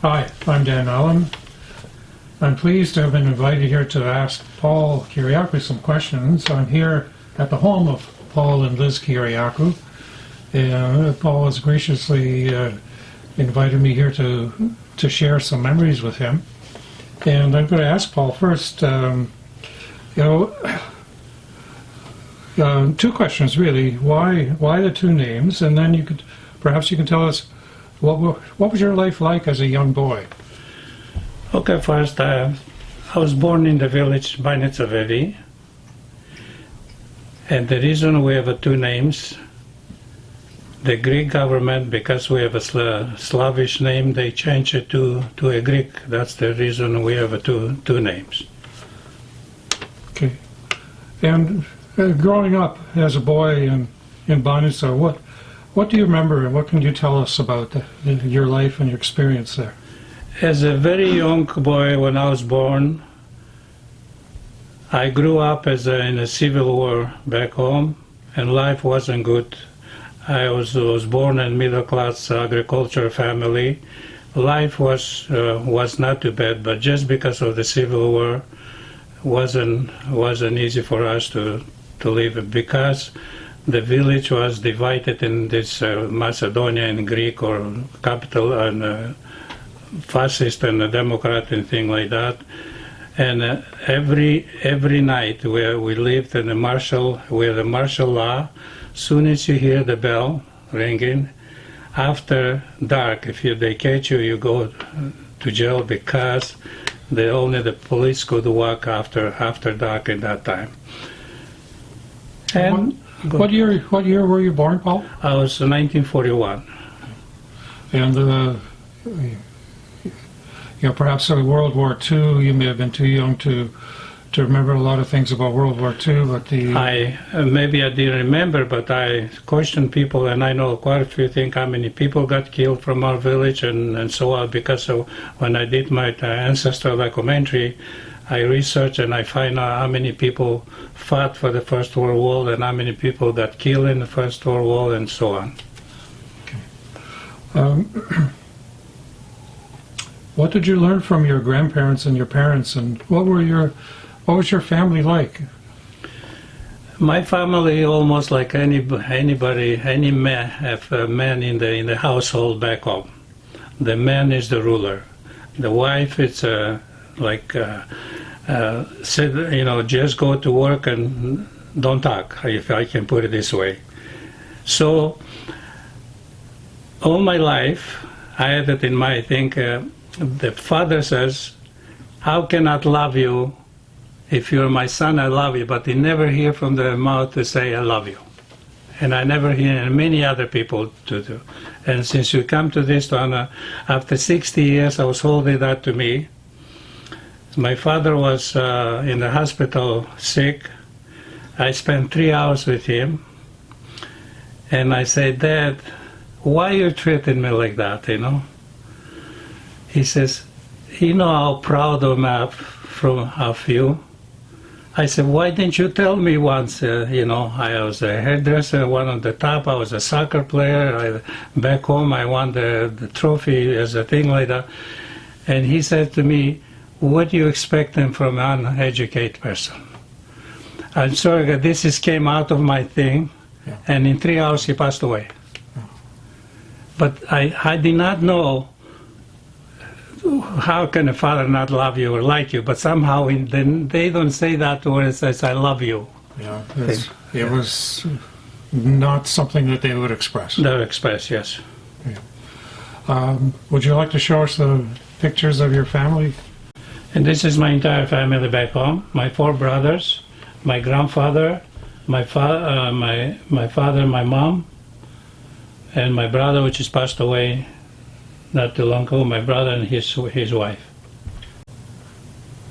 Hi, I'm Dan Allen. I'm pleased to have been invited here to ask Paul Kiriaku some questions. I'm here at the home of Paul and Liz Kiriaku. Paul has graciously invited me here to share some memories with him. And I'm going to ask Paul first, two questions really. Why the two names? And then perhaps you can tell us what was your life like as a young boy? Okay, first, I was born in the village Banitsavevi, and the reason we have two names, the Greek government, because we have a Slavish name, they changed it to a Greek. That's the reason we have two names. Okay. And growing up as a boy in Banitsa, what do you remember and what can you tell us about your life and your experience there? As a very young boy, when I was born, I grew up in a civil war back home, and life wasn't good. I was born in middle-class agriculture family. Life was not too bad, but just because of the civil war, wasn't easy for us to live, because the village was divided in this Macedonia and Greek, or capital and fascist and a Democrat and thing like that. And every night we lived in a martial law. Soon as you hear the bell ringing, after dark, if they catch you, you go to jail, because only the police could walk after dark at that time. And what year were you born, Paul? I was 1941. And perhaps in World War II, you may have been too young to remember a lot of things about World War II, but maybe I didn't remember, but I questioned people, and I know quite a few things, how many people got killed from our village and so on, because of when I did my ancestral documentary, I researched and I find out how many people fought for the First World War and how many people got killed in the First World War and so on. Okay. What did you learn from your grandparents and your parents, and what was your family like? My family, almost like any man in the household back home. The man is the ruler. The wife is just go to work and don't talk, if I can put it this way. So all my life, I had it in my the father says, how can I love you? If you're my son, I love you, but he never hear from their mouth to say, I love you. And I never hear many other people to do. And since you come to this one, after 60 years, I was holding that to me. My father was in the hospital sick. I spent 3 hours with him. And I said, Dad, why you treating me like that, He says, you know how proud of you. I said, why didn't you tell me once? I was a hairdresser, one on the top. I was a soccer player. Back home, I won the trophy as a thing like that. And he said to me, what do you expect from an uneducated person? I'm sorry, came out of my thing, yeah. And in 3 hours he passed away. Yeah. But I did not know how can a father not love you or like you, but somehow they don't say that word. It says, I love you. Yeah, it was not something that they would express. They would express, yes. Yeah. Would you like to show us the pictures of your family? And this is my entire family back home. My 4 brothers, my grandfather, my father, my mom, and my brother, which has passed away not too long ago, my brother and his wife.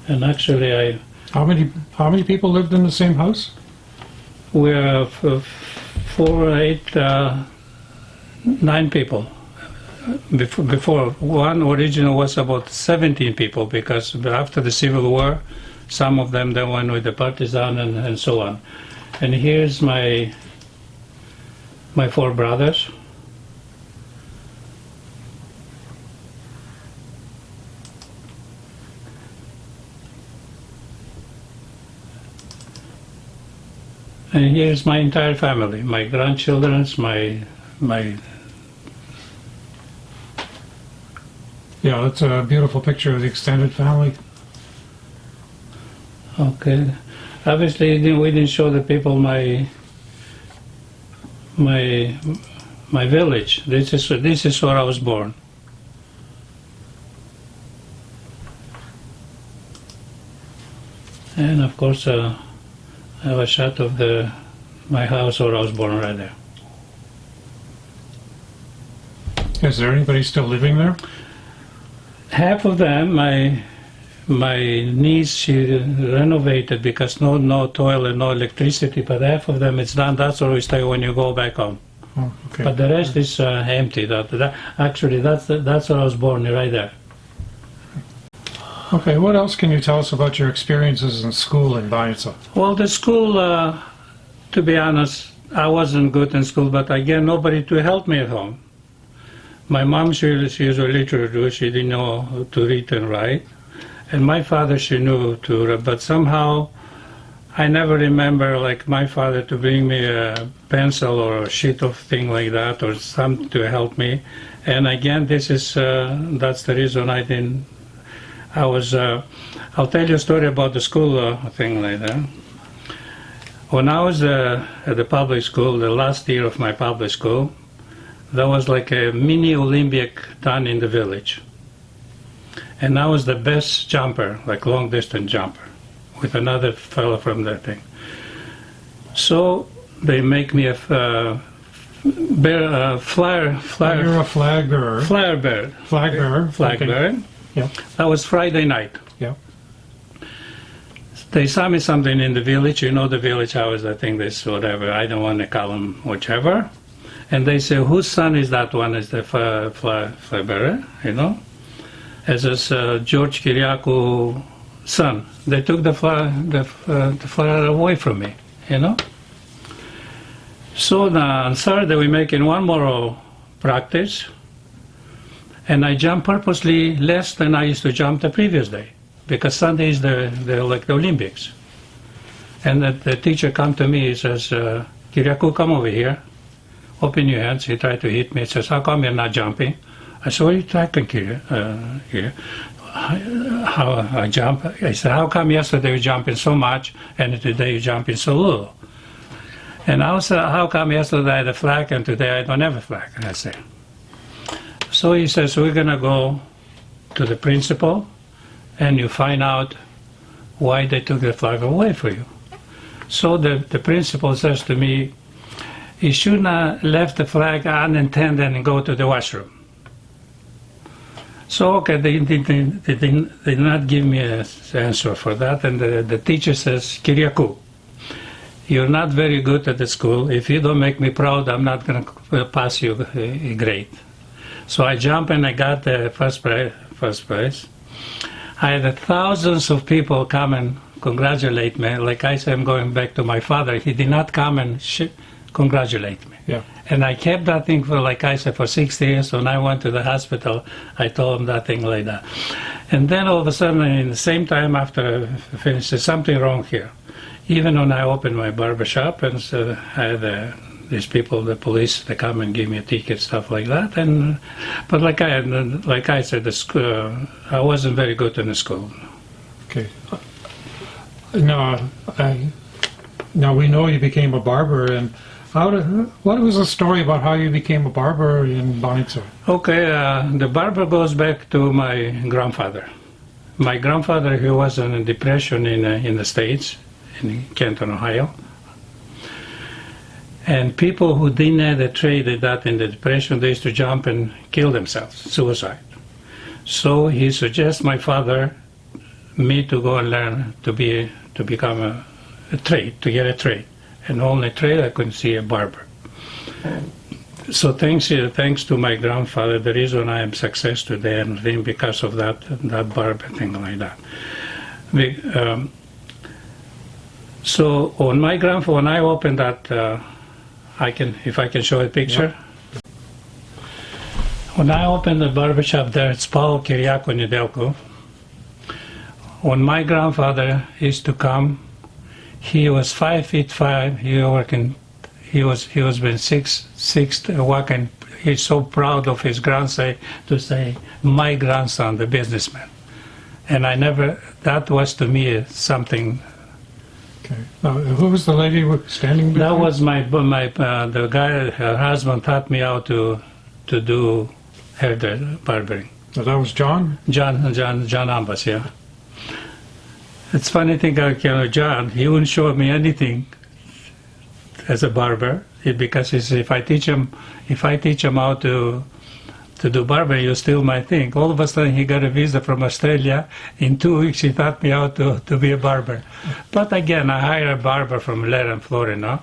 And actually How many people lived in the same house? We're 9 people. Before one original was about 17 people, because after the Civil War, some of them then went with the partisan and so on. And here's my 4 brothers. And here's my entire family, my grandchildren, my. Yeah, that's a beautiful picture of the extended family. Okay. Obviously, we didn't show the people my village. This is where I was born. And of course, I have a shot of my house where I was born right there. Is there anybody still living there? Half of them, my niece, she renovated because no toilet, no electricity, but half of them it's done. That's where we stay when you go back home. Oh, okay. But the rest is empty. Actually, that's where I was born, right there. Okay, what else can you tell us about your experiences in school in Banitsa? Well, the school, to be honest, I wasn't good in school, but again, nobody to help me at home. My mom, she was a literature, she didn't know how to read and write. And my father, she knew to read, but somehow I never remember like my father to bring me a pencil or a sheet of thing like that or something to help me. And again, this is, that's the reason I didn't, I'll tell you a story about the school thing like that. When I was at the public school, the last year of my public school, there was like a mini Olympic done in the village. And I was the best jumper, like long distance jumper, with another fellow from that thing. So they make me a flyer. You're a flag bearer. Flyer bearer. Flag bearer. Flag Okay. bearer. Yeah. That was Friday night. Yeah. They saw me something in the village. You know the village house, I think this, whatever. I don't want to call them whichever. And they say, whose son is that one? Is the flag bearer, you know? As is George Kiriaku son. They took the flag away from me, you know? So on Saturday we making one more practice, and I jump purposely less than I used to jump the previous day, because Sunday is like the Olympics. And the teacher come to me, he says, Kiriaku, come over here. Open your hands. He tried to hit me. He says, how come you're not jumping? I said, what are you talking here? How I jump? I said, how come yesterday you jumping so much and today you jumping so little? And I said, how come yesterday I had a flag and today I don't have a flag? I said. So he says, we're going to go to the principal and you find out why they took the flag away from you. So the principal says to me, you shouldn't have left the flag unattended and go to the washroom. So, okay, they did not give me an answer for that, and the teacher says, Kiriaku, you're not very good at the school. If you don't make me proud, I'm not going to pass you a grade. So I jumped and I got the first prize. I had thousands of people come and congratulate me. Like I said, I'm going back to my father. He did not come and congratulate me. Yeah. And I kept that thing for, like I said, for 60 years. When I went to the hospital, I told him that thing like that. And then all of a sudden, in the same time after I finished, there's something wrong here. Even when I opened my barber shop, and so I had these people, the police, they come and give me a ticket, stuff like that. And but like I said, the school, I wasn't very good in the school. Okay. Now we know you became a barber, and what was the story about how you became a barber in Banitsa? Okay, the barber goes back to my grandfather. My grandfather, he was in a depression in the States, in Canton, Ohio. And people who didn't have a trade at that in the depression, they used to jump and kill themselves, suicide. So he suggests my father, me to go and learn to become a trade, to get a trade. And only trade I could see a barber. So thanks to my grandfather, the reason I am success today and then because of that barber thing like that. So when my grandfather, when I opened that, if I can show a picture. Yeah. When I opened the barber shop there, it's Paul Kiriaku NEDELKOV. When my grandfather used to come, he was 5'5". He was been six walking. He's so proud of his grandson to say, my grandson, the businessman. And that was to me something. Okay. Now, who was the lady standing behind? That was the guy, her husband taught me how to do hair barbering. Oh, that was John? John Ambas, yeah. It's funny thing, John, he wouldn't show me anything as a barber, because he said, if I teach him how to do barber, you steal my thing. All of a sudden, he got a visa from Australia. In 2 weeks, he taught me how to be a barber. But again, I hired a barber from Latin, Florida,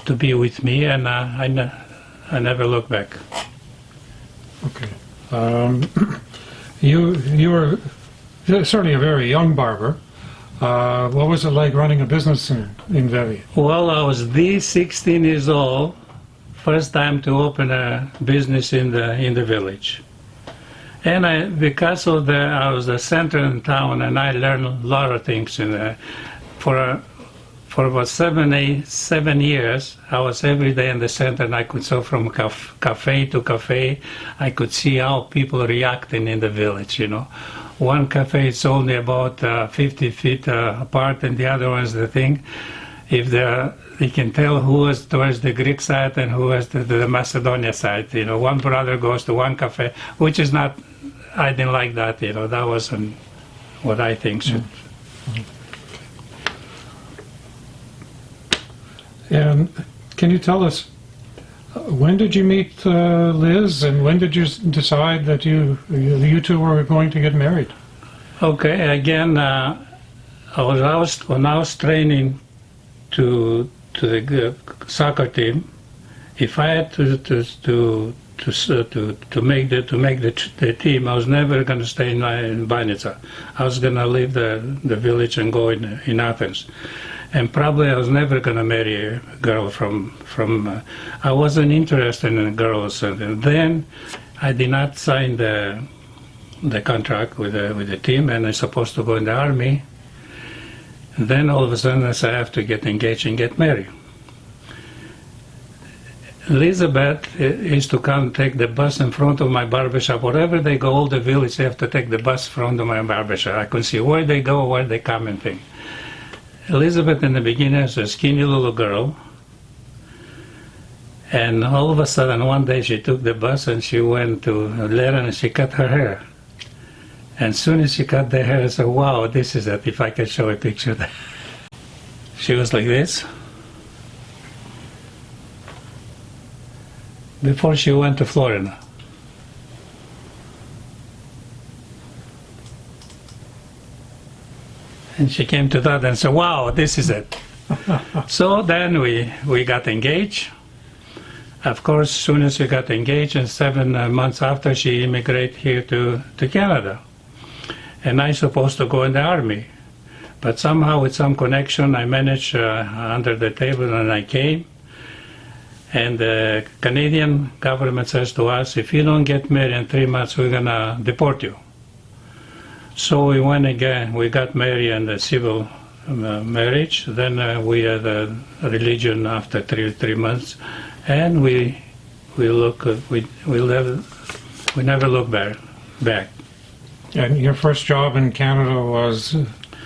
to be with me, and I never looked back. Okay. You were certainly a very young barber. What was it like running a business in Vevey? Well, I was 16 years old, first time to open a business in the village. And I was the center in town, and I learned a lot of things for about 7 years. I was every day in the center, and I could go from cafe to cafe. I could see how people reacting in the village, One cafe is only about 50 feet apart, and the other one's the thing. If they can tell who is towards the Greek side and who is the Macedonia side. One brother goes to one cafe, which is not. I didn't like that. That wasn't what I think should. And can you tell us, when did you meet Liz, and when did you decide that you two were going to get married? Okay, again, when I was training to the soccer team, if I had to make the team, I was never going to stay in Banjica. I was going to leave the village and go in Athens. And probably I was never going to marry a girl from I wasn't interested in girls. And then I did not sign the contract with the team, and I'm supposed to go in the army. And then all of a sudden I have to get engaged and get married. Elizabeth used to come take the bus in front of my barbershop. Wherever they go, all the village, they have to take the bus in front of my barbershop. I could see where they go, where they come and things. Elizabeth in the beginning was a skinny little girl, and all of a sudden one day she took the bus and she went to Lera and she cut her hair. And as soon as she cut the hair, I said, wow, this is it, if I can show a picture. She was like this. Before she went to Florida. And she came to that and said, wow, this is it. So then we got engaged. Of course, as soon as we got engaged, and 7 months after, she immigrated here to Canada. And I supposed to go in the army. But somehow, with some connection, I managed under the table, and I came. And the Canadian government says to us, if you don't get married in 3 months, we're going to deport you. So we went again, we got married in the civil marriage, then we had a religion after 3 months, and we never looked back. And your first job in Canada was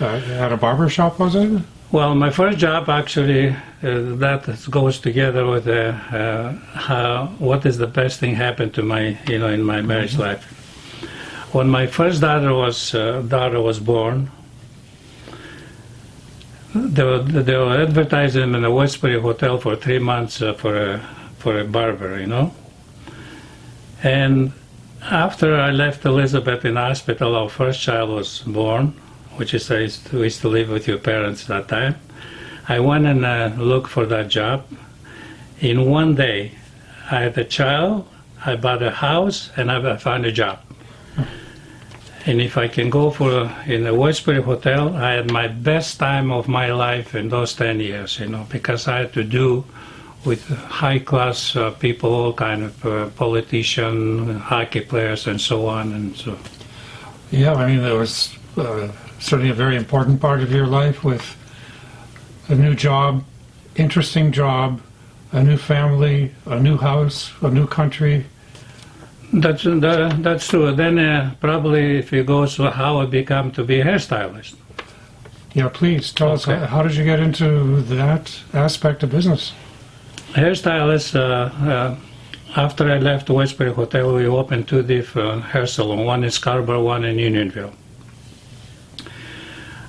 at a barber shop, was it? Well, my first job actually, that goes together with what is the best thing happened to my, in my marriage life. When my first daughter was born, they were advertising in a Westbury hotel for 3 months for a barber, And after I left Elizabeth in the hospital, our first child was born, which is we used to live with your parents at that time. I went and looked for that job. In 1 day, I had a child, I bought a house, and I found a job. And if I can go in the Westbury Hotel, I had my best time of my life in those 10 years, because I had to do with high-class people, all kind of politicians, hockey players, and so on. And so. Yeah, I mean, there was certainly a very important part of your life with a new job, interesting job, a new family, a new house, a new country. That's true. Then probably if you go, so how I become to be a hairstylist. Yeah, please tell us, Okay. how did you get into that aspect of business? Hairstylist, after I left Westbury Hotel, we opened two different hair salons, one in Scarborough, one in Unionville.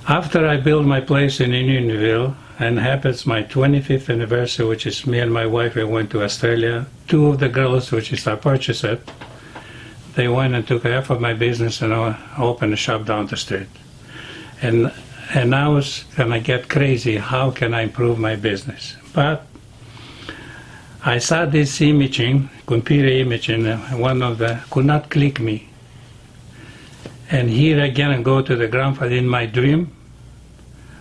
After I built my place in Unionville, and happens my 25th anniversary, which is me and my wife, we went to Australia. Two of the girls, which is I purchased it, they went and took half of my business and opened a shop down the street. And I was gonna get crazy, how can I improve my business? But I saw this imaging, computer imaging, one of the, could not click me. And here again, I go to the grandfather in my dream.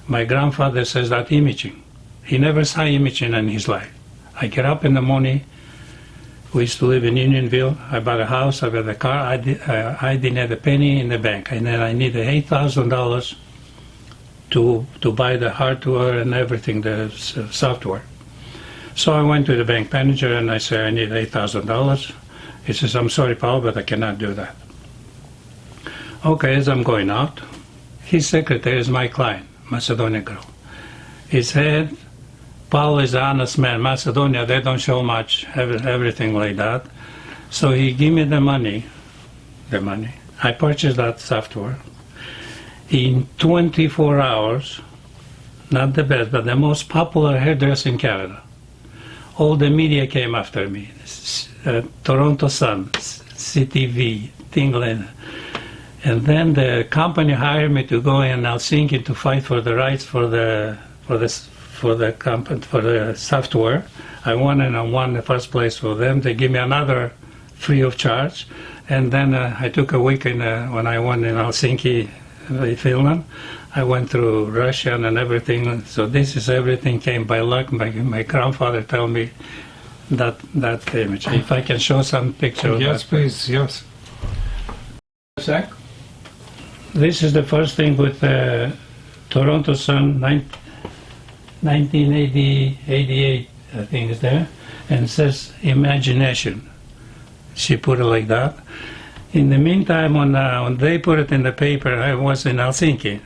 My grandfather says that imaging. He never saw imaging in his life. I get up in the morning. We used to live in Unionville. I bought a house, I bought a car. I didn't have a penny in the bank. And then I needed $8,000 to buy the hardware and everything, the software. So I went to the bank manager and I said, I need $8,000. He says, I'm sorry, Paul, but I cannot do that. Okay, as I'm going out, his secretary is my client, Macedonian girl. He said, Paul is an honest man. Macedonia, they don't show much, everything like that. So he gave me the money. I purchased that software. In 24 hours, not the best, but the most popular hairdresser in Canada. All the media came after me. Toronto Sun, CTV, England. And then the company hired me to go in Helsinki to fight for the rights for the software. I won and I won the first place for them. They give me another free of charge. And then I took a week when I won in Helsinki, Finland. I went through Russia and everything. So this is everything came by luck. My grandfather told me that image. If I can show some picture of Yes, that. please, yes. Sec. This is the first thing with Toronto Sun, 1988, I think is there, and it says imagination. She put it like that. In the meantime, when they put it in the paper, I was in Helsinki,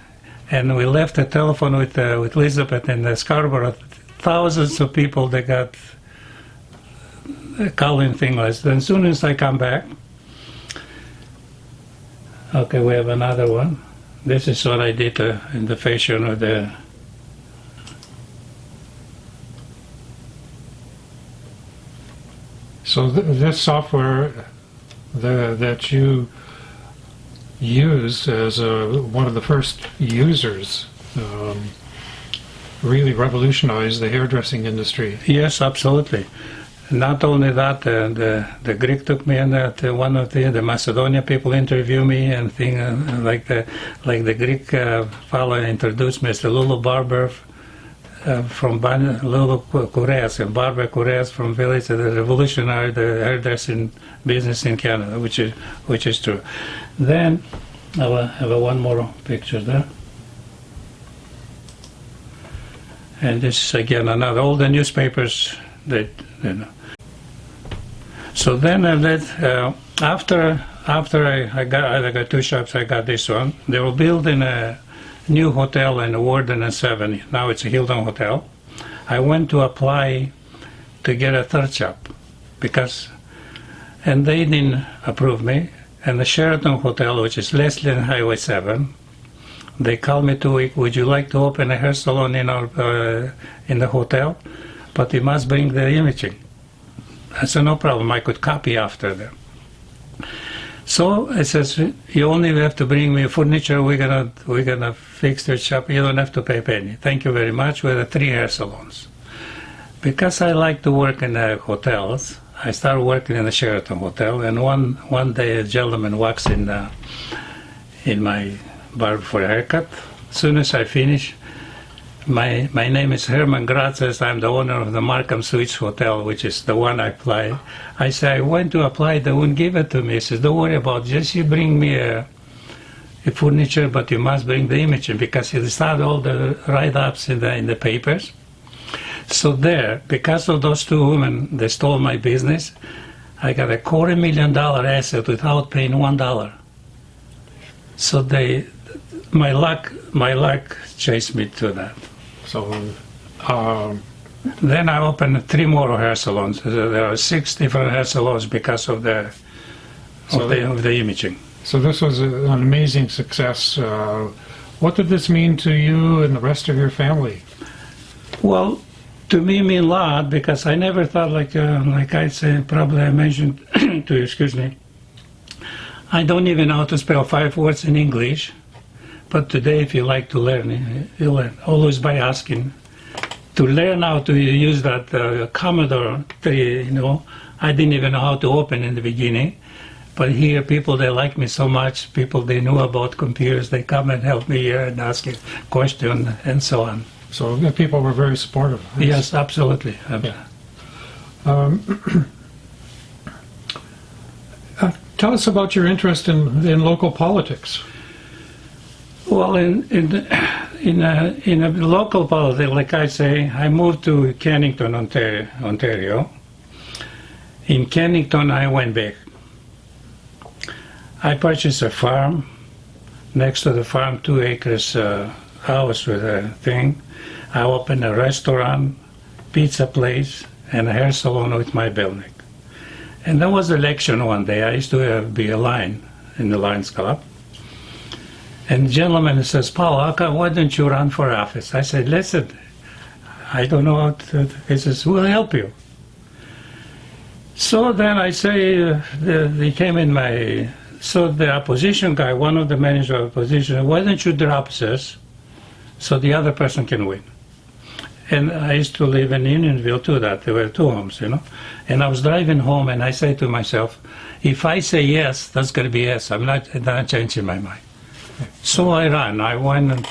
and we left a telephone with Elizabeth in the Scarborough. Thousands of people that got calling things. Then as soon as I come back, okay, we have another one. This is what I did in the fashion of the. So this software that you use as one of the first users really revolutionized the hairdressing industry. Yes, absolutely. Not only that, the Greek took me in one of the Macedonia people interview me and thing like the Greek fellow introduced me as the Lulu Barber from Lulu Kures and Barbara Kures from village, the revolutionary the hairdressing business in Canada, which is true. Then I will have one more picture there. And this is again another all the newspapers that you know. So then after I got two shops, I got this one. They were building a new hotel in Warden and 70. Now it's a Hilton Hotel. I went to apply to get a third shop and they didn't approve me. And the Sheraton Hotel, which is Leslie and Highway 7, they called me 2 weeks. Would you like to open a hair salon in the hotel? But you must bring the imaging. I said, no problem, I could copy after them. So it says, you only have to bring me furniture, we're gonna fix the shop, you don't have to pay a penny. Thank you very much, we had 3 hair salons. Because I like to work in the hotels, I started working in the Sheraton Hotel, and one day a gentleman walks in my barber for a haircut. As soon as I finish, my name is Herman Grazes. I'm the owner of the Markham Suites Hotel, which is the one I applied. I said, I went to apply, they wouldn't give it to me. He says, don't worry about it, just you bring me furniture, but you must bring the imaging because it started all the write-ups in the papers. So there, because of those two women, they stole my business. I got a $250,000 asset without paying $1. So my luck chased me to that. So, Then I opened 3 more hair salons. There are 6 different hair salons because of the imaging. so this was an amazing success. What did this mean to you and the rest of your family? Well, to me, it mean a lot because I never thought like I said, probably I mentioned to you, excuse me. I don't even know how to spell 5 words in English, but today, if you like to learn, you learn always by asking. To learn how to use that Commodore 3, I didn't even know how to open in the beginning. But here, people, they like me so much. People, they knew about computers. They come and help me here and ask a question and so on. So people were very supportive. Yes, absolutely. Yeah. Tell us about your interest in local politics. Well, in a local politics, like I say, I moved to Kennington, Ontario. In Kennington, I went back. I purchased a farm. Next to the farm, 2 acres house with a thing. I opened a restaurant, pizza place, and a hair salon with my building. And there was election one day. I used to be a line in the Lions Club. And the gentleman says, Paul, why don't you run for office? I said, listen, I don't know how to. He says, we'll help you. So then I say, they came in my, so the opposition guy, one of the managers of opposition, why don't you drop this so the other person can win? And I used to live in Unionville too, that there were 2 homes, And I was driving home and I say to myself, if I say yes, that's going to be yes. I'm not changing my mind. So I ran. I went in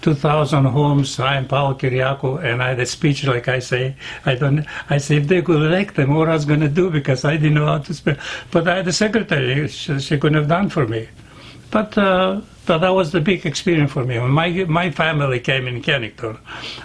2,000 homes. I'm Paul Kiriaku, and I had a speech like I say. I say if they could elect them, what I was going to do because I didn't know how to spell. But I had a secretary. She couldn't have done for me. But that was the big experience for me. When my family came in Kennington,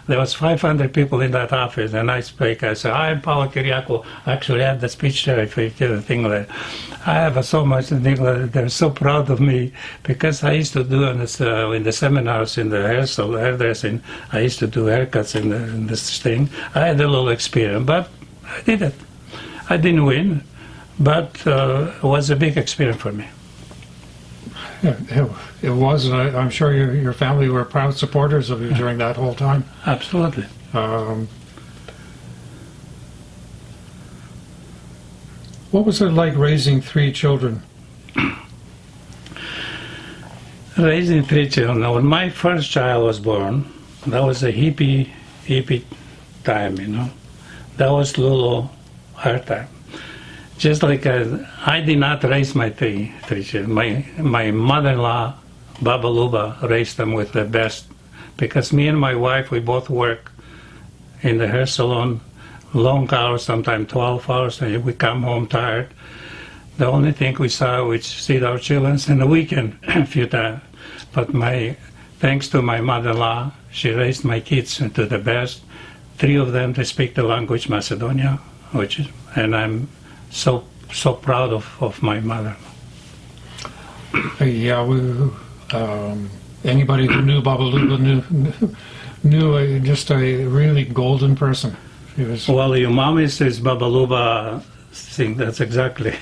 there was 500 people in that office, and I spoke. I said, I'm Paul Kiriaku. Actually, I had the speech there if you did a thing like that. I have so much thing like they're so proud of me because I used to do in the seminars in the hairdressing. I used to do haircuts in this thing. I had a little experience, but I did it. I didn't win, but it was a big experience for me. Yeah, it was, and I'm sure your family were proud supporters of you during that whole time. Absolutely. What was it like raising 3 children? Raising 3 children. When my first child was born, that was a hippie time, That was a little hard time. Just like I did not raise my 3 children. My mother-in-law, Baba Luba, raised them with the best. Because me and my wife, we both work in the hair salon, long hours, sometimes 12 hours, and we come home tired. The only thing we see our children in the weekend a few times. But thanks to my mother-in-law, she raised my kids to the best. 3 of them, they speak the language Macedonia, and I'm so proud of my mother. Yeah, anybody who knew Baba Luba knew just a really golden person. She was. Well, your mom is Baba Luba thing. That's exactly.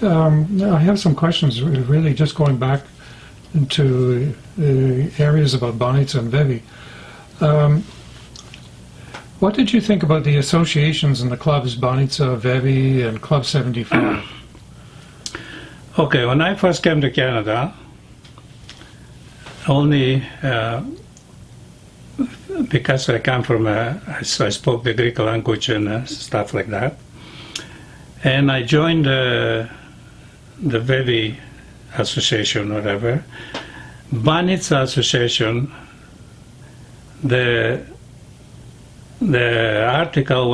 I have some questions. Really, just going back into areas about Banitsa and Vevi. What did you think about the associations in the clubs, Banitsa, Vevi, and Club 75? Okay, when I first came to Canada, only because I come from I spoke the Greek language and stuff like that, and I joined the Vevi Association, whatever. Banitsa Association. The article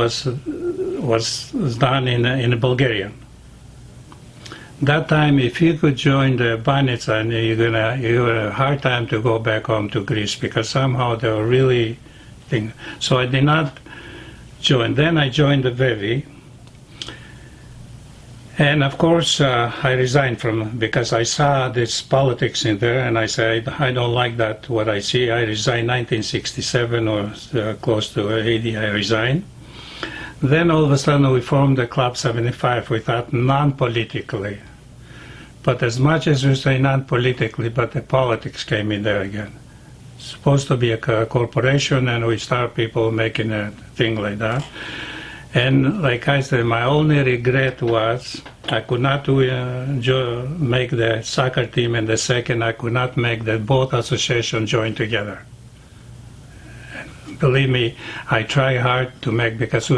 was done in Bulgaria. That time, if you could join the Banitsa, you had a hard time to go back home to Greece because somehow they were really thing. So I did not join. Then I joined the Vevi, and of course I resigned from because I saw this politics in there, and I said I don't like that what I see. I resigned 1967 or close to 80. I resigned. Then all of a sudden we formed the Club 75. We thought non-politically, but as much as we say non-politically, but the politics came in there again. It's supposed to be a corporation, and we start people making a thing like that. And like I said, my only regret was I could not make the soccer team, and the second I could not make that both associations join together. Believe me, I try hard to make, because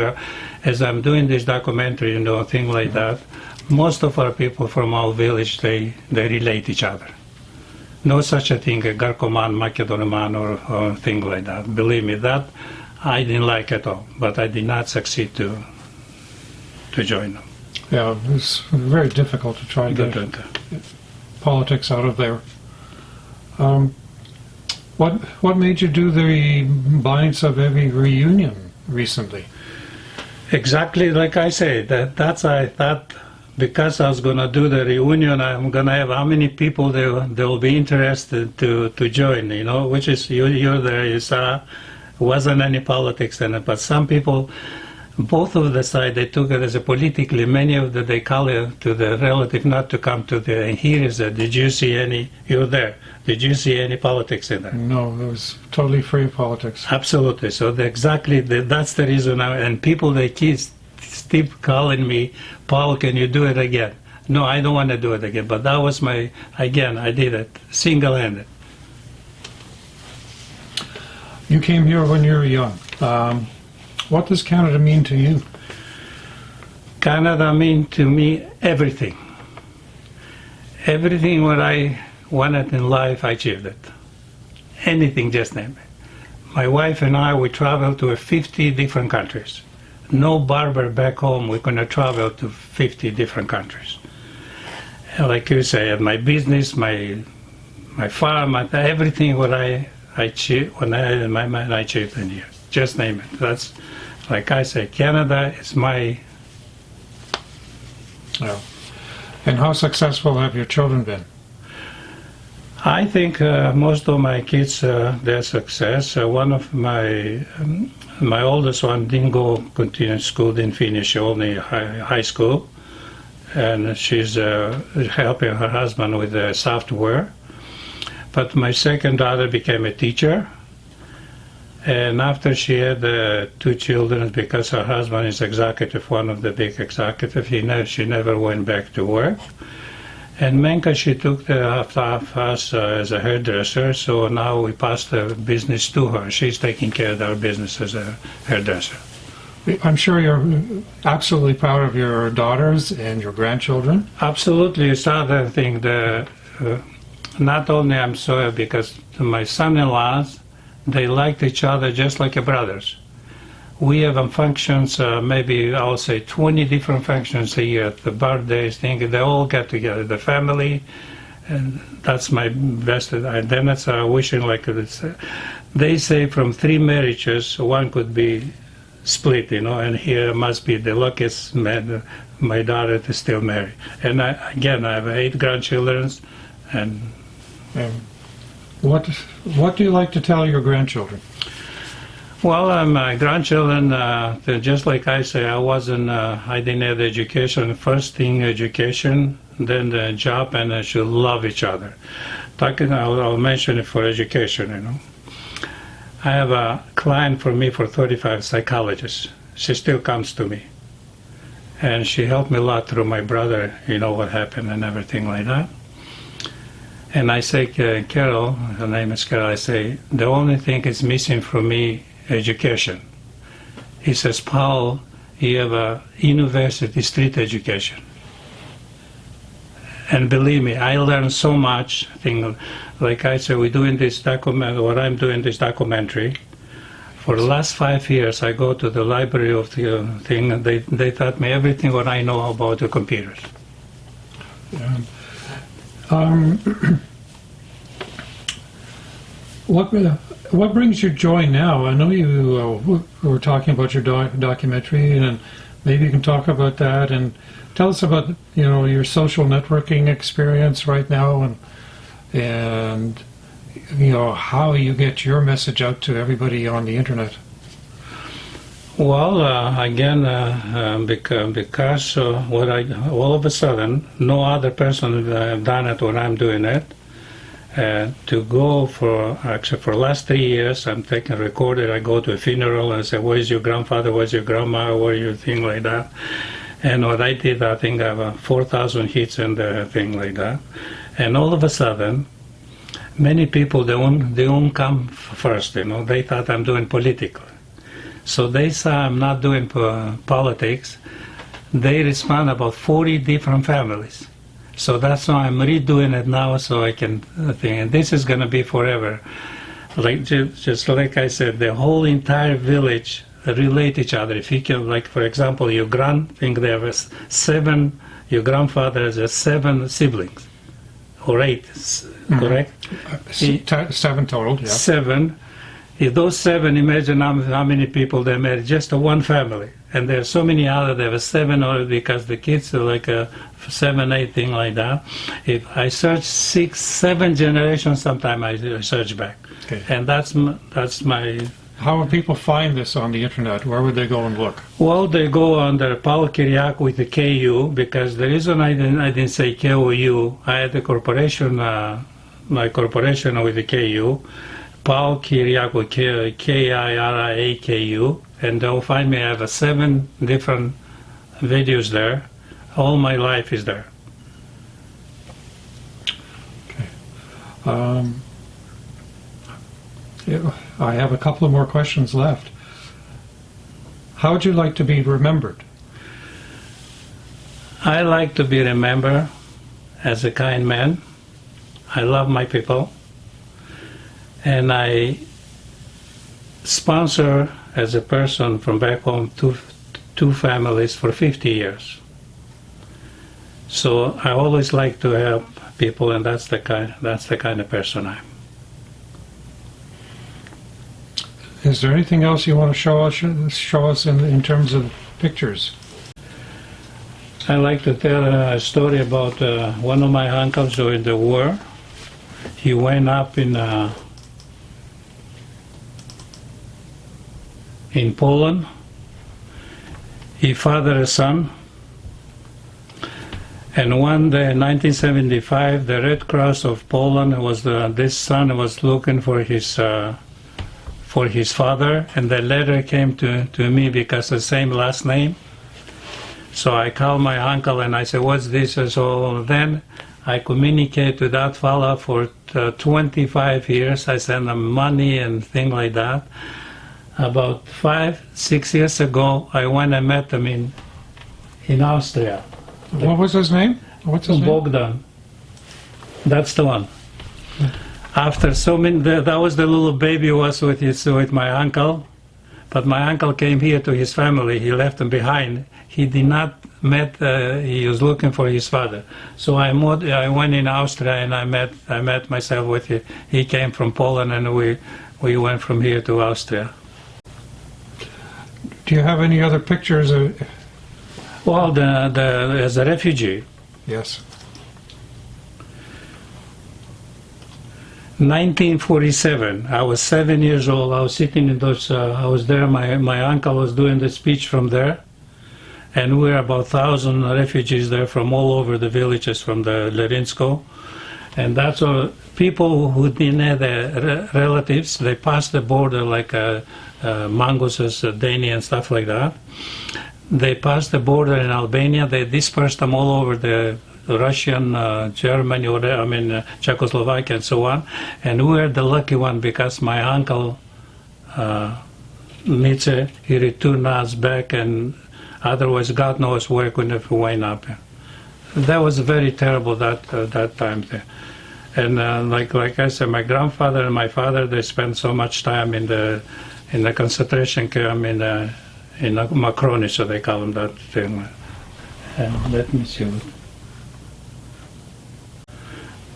as I'm doing this documentary, thing like that, most of our people from our village, they relate each other. No such a thing, a Garkoman, Macedonoman, or thing like that. Believe me, that I didn't like at all, but I did not succeed to join them. Yeah, it's very difficult to try to get politics out of there. What made you do the Banitsa Vevi reunion recently? Exactly like I said. I thought because I was going to do the reunion, I'm going to have how many people they will be interested to join. Which is you're there. You saw wasn't any politics in it, but some people. Both of the side, they took it as a politically. Many of them, they call it to the relative not to come to the. And here is it. Did you see any? You're there. Did you see any politics in there? No, it was totally free of politics. Absolutely. So that's the reason. And people, they keep calling me, Paul, can you do it again? No, I don't want to do it again. But that was I did it single-handed. You came here when you were young. What does Canada mean to you? Canada means to me everything. Everything what I wanted in life, I achieved it. Anything, just name it. My wife and I, we traveled to 50 different countries. No barber back home, we're going to travel to 50 different countries. And like you say, my business, my farm, everything what I achieved, when I had in my mind, I achieved in here. Just name it. That's, like I say, Canada is my... Yeah. And how successful have your children been? I think most of my kids, their success. One of my oldest one didn't continue school, didn't finish, only high school. And she's helping her husband with the software. But my second daughter became a teacher. And after she had 2 children, because her husband is executive, one of the big executives, she never went back to work. And Menka, she took after us as a hairdresser, so now we passed the business to her. She's taking care of our business as a hairdresser. I'm sure you're absolutely proud of your daughters and your grandchildren. Absolutely. It's another thing. Not only I'm sorry because my son-in-laws, they liked each other just like brothers. We have functions, maybe I'll say 20 different functions a year, the birthdays, things, they all get together, the family, and that's my best. And then it's wishing like this. They say from 3 marriages, 1 could be split, and here must be the luckiest man, my daughter is still married. And I have 8 grandchildren, and what do you like to tell your grandchildren? Well, my grandchildren, just like I say, I didn't have education. First thing, education, then the job, and they should love each other. I'll mention it for education, I have a client for me for 35 psychologists. She still comes to me. And she helped me a lot through my brother, what happened and everything like that. And I say, Carol, her name is Carol, I say, the only thing is missing from me, education. He says, Paul, you have a university street education. And believe me, I learned so much. Like I said, we're doing this document, what I'm doing this documentary For the last 5 years, I go to the library of the thing, and they taught me everything what I know about the computers. Yeah. What brings you joy now? I know you were talking about your documentary, and maybe you can talk about that and tell us about your social networking experience right now, and how you get your message out to everybody on the internet. Well, again, because all of a sudden, no other person have done it when I'm doing it. To go for the last 3 years, I'm taking recorded. I go to a funeral and say, "Where's your grandfather? Where's your grandma? Where you?" Thing like that. And what I did, I think I have 4,000 hits in the thing like that. And all of a sudden, many people they won't come first. They thought I'm doing political. So they saw I'm not doing politics. They respond about 40 different families. So that's why I'm redoing it now, so I can think. And this is going to be forever. Like just like I said, the whole entire village relate each other. If you can, like for example, your grandfather has 7 siblings, or 8, correct? 7 total. Yeah. 7. If those 7, imagine how many people they made, just one family. And there are so many others, there were 7 already because the kids are like a 7, 8 thing like that. If I search 6, 7 generations, sometimes I search back. Okay. And that's my... How would people find this on the internet? Where would they go and look? Well, they go under Paul Kiriaku with the KU, because the reason I didn't say KOU, I had the corporation, my corporation with the KU, Paul Kiriaku, Kiriaku, and they'll find me. I have 7 different videos there. All my life is there. Okay. I have a couple of more questions left. How would you like to be remembered? I like to be remembered as a kind man. I love my people. And I sponsor, as a person from back home, two families for 50 years. So I always like to help people, and that's the kind of person I am. Is there anything else you want to show us in terms of pictures? I like to tell a story about one of my uncles during the war. He went up in Poland. He fathered a son. And one day in 1975, the Red Cross of Poland this son was looking for his father, and the letter came to me because of the same last name. So I called my uncle and I said, "What's this?" So then I communicated to that fellow for 25 years. I sent him money and things like that. About 5-6 years ago, I went and met him in Austria. What was his name? What's his name? Bogdan. That's the one. After so many, that was the little baby who was with my uncle. But my uncle came here to his family. He left him behind. He did not met. He was looking for his father. So I went in Austria and I met myself with him. He came from Poland and we went from here to Austria. Do you have any other pictures of? Well, as a refugee. Yes. 1947. I was 7 years old. I was sitting in those. I was there. My uncle was doing the speech from there, and we were about 1,000 refugees there from all over the villages from the Lerinsko, and that's all. People who didn't have their relatives, they passed the border like Mongooses, Dani, and stuff like that. They passed the border in Albania. They dispersed them all over the Russian, Germany, or Czechoslovakia, and so on. And we were the lucky one because my uncle Nietzsche, he returned us back, and otherwise God knows where could have went up. That was very terrible that time there. And like I said, my grandfather and my father, they spent so much time in the in the concentration camp in Macroni, so they call them that thing. Let me see.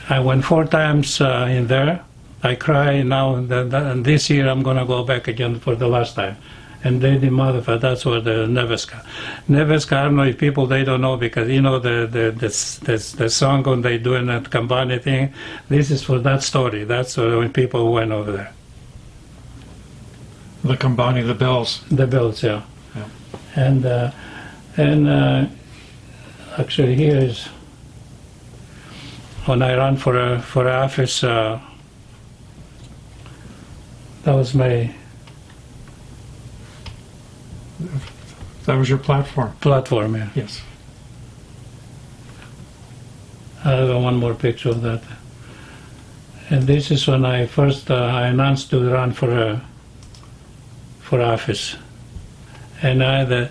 I went 4 times in there. I cry now, and this year I'm going to go back again for the last time. And they modified, that's where the Neveska. Neveska, I don't know if people, they don't know, because you know the song when they doing that Kambani thing, this is for that story. That's when people went over there. The Kambani, the bells. The bells, yeah. Yeah. And actually here is when I ran for office. That was my That was your platform. platform. Yeah. Yes. I have one more picture of that. And this is when I first I announced to run for office. And the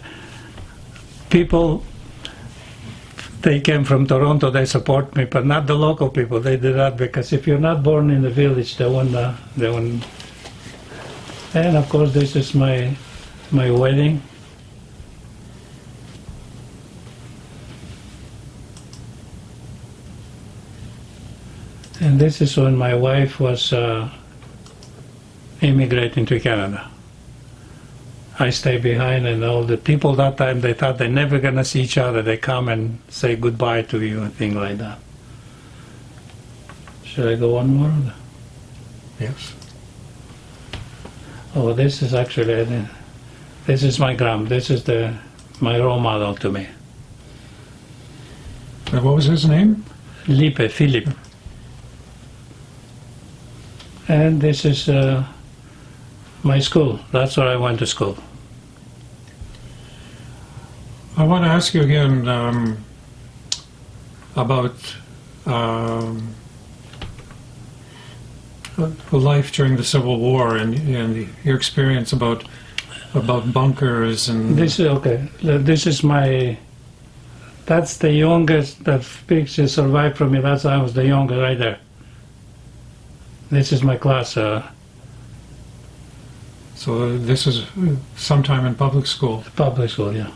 people, they came from Toronto, they support me, but not the local people. They did that because if you're not born in the village, they won't. And of course, this is my wedding. And this is when my wife was immigrating to Canada. I stayed behind, and all the people that time, they thought they're never going to see each other. They come and say goodbye to you and things like that. Should I go one more? Yes. Oh, this is actually, this is my gram. This is my role model to me. And what was his name? Lipe, Philip. And this is my school. That's where I went to school. I want to ask you again about life during the Civil War and your experience about bunkers and. This is okay. This is my. That's the youngest that picture survived from me. That's I was the youngest right there. This is my class. So this is sometime in public school. Public school, yeah.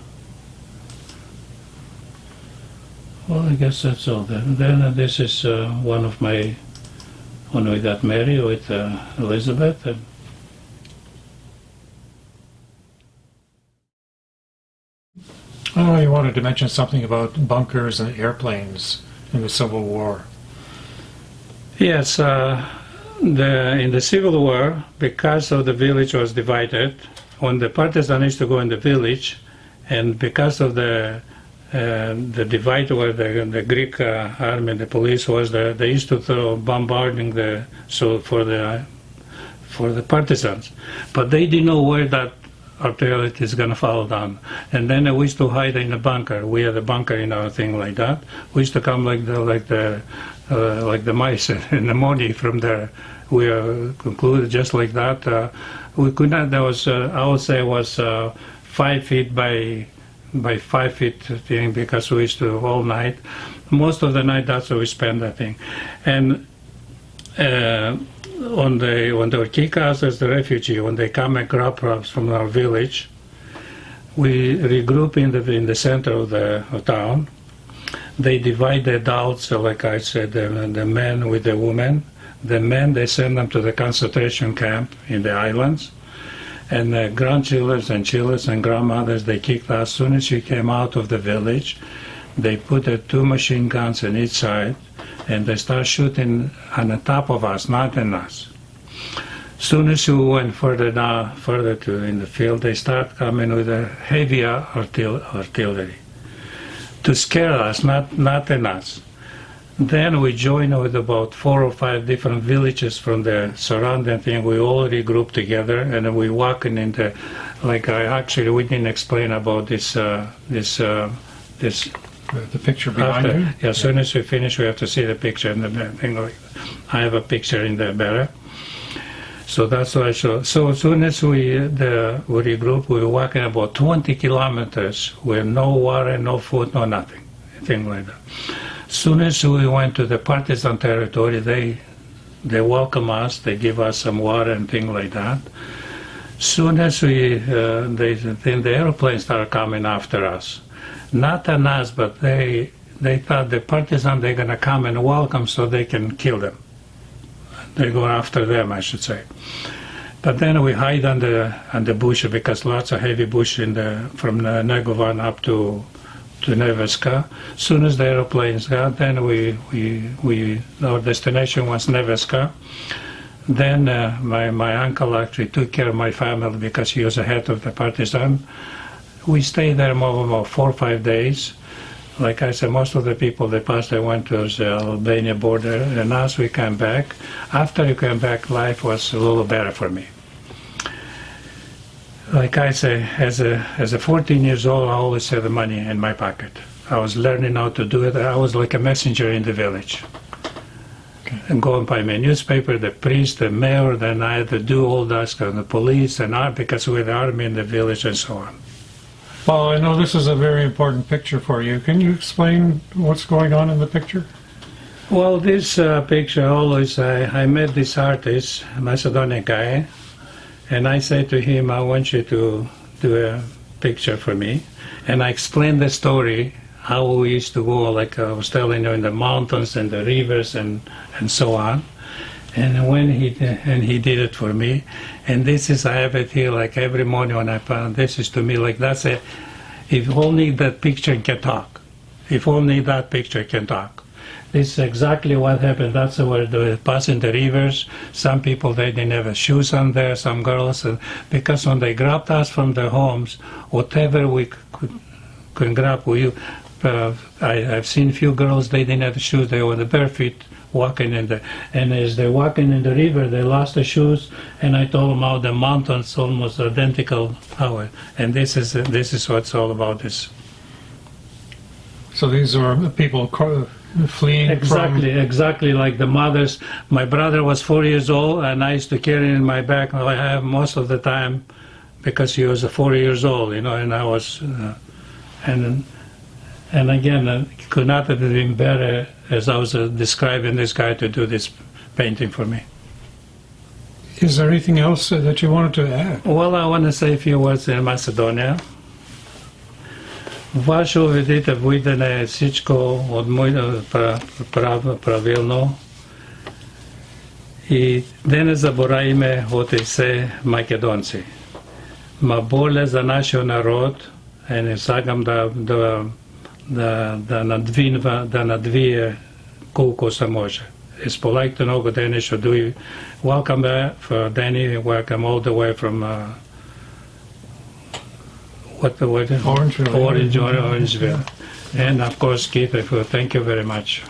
Well, I guess that's all. Then this is one of my, when we got married with Elizabeth. Oh, you wanted to mention something about bunkers and airplanes in the Civil War. Yes, in the Civil War, because of the village was divided, when the partisans used to go in the village, and because of the divide where the Greek army, the police was there, they used to throw bombarding for the partisans, but they didn't know where that artillery is going to fall down. And then we used to hide in a bunker. We had a bunker in our thing like that. We used to come like the mice in the morning from there. We concluded just like that. We could not. There was I would say was 5 feet by 5 feet thing, because we used to all night. Most of the night, that's where we spent that thing. And when they kick us as the refugee, when they come and grab us from our village, we regroup in the center of the town. They divide the adults, like I said, the men with the women. The men, they send them to the concentration camp in the islands. And the grandchildren and children and grandmothers, they kicked us. As soon as we came out of the village, they put 2 machine guns on each side, and they start shooting on the top of us, not in us. As soon as we went further to in the field, they start coming with a heavier artillery to scare us, not in us. Then we joined with about 4 or 5 different villages from the surrounding thing. We all regrouped together, and then we walking in the, like we didn't explain about this. The picture behind you? Yeah, as soon as we finish, we have to see the picture in the thing. I have a picture in the better. So that's what I show. So as soon as we regroup, we were walking about 20 kilometers with no water, no food, no nothing, thing like that. As soon as we went to the partisan territory, they welcome us, they give us some water and things like that. As Soon as then the airplanes started coming after us. Not on us, but they thought the partisans, they're going to come and welcome so they can kill them. They go after them, I should say. But then we hide on the bush because lots of heavy bush from Negovan up to Neveska. Soon as the airplanes got, then our destination was Neveska. Then my uncle actually took care of my family because he was the head of the partisan. We stayed there more about 4 or 5 days. Like I said, most of the people they passed, they went to the Albania border, and as we came back, after we came back, life was a little better for me. Like I say, as a 14 years old, I always had the money in my pocket. I was learning how to do it. I was like a messenger in the village. Okay. And go and buy my newspaper, the priest, the mayor, then I had to do all that, and the police, and because we had the army in the village and so on. Paul, I know this is a very important picture for you. Can you explain what's going on in the picture? Well, this picture always, I met this artist, a Macedonian guy, and I said to him, I want you to do a picture for me. And I explained the story, how we used to go, like I was telling you, in the mountains and the rivers and so on. And when he did it for me, and this is, I have it here, like every morning when I found, this is to me, like that's it. If only that picture can talk. If only that picture can talk. This is exactly what happened. That's where they passing the rivers. Some people, they didn't have shoes on there, some girls, because when they grabbed us from their homes, whatever we could grab, I've seen a few girls, they didn't have shoes, they were bare feet, walking and as they're walking in the river, they lost the shoes, and I told them how the mountains almost identical how and this is what's all about this. So these are people fleeing exactly like the mothers. My brother was 4 years old, and I used to carry him in my back. I have most of the time because he was 4 years old, and I was and again, it could not have been better as I was describing this guy to do this painting for me. Is there anything else that you wanted to add? Well, I want to say a few words in Macedonia. Vaše vidite videne всичко od pravilno и да не забораваме от се македонци. Ма боле за нашия народ, не сакам да надвие колко се може. It's polite to know what Danny should do. Welcome back for Danny. Welcome all the way from Orangeville. And of course, Keith, thank you very much.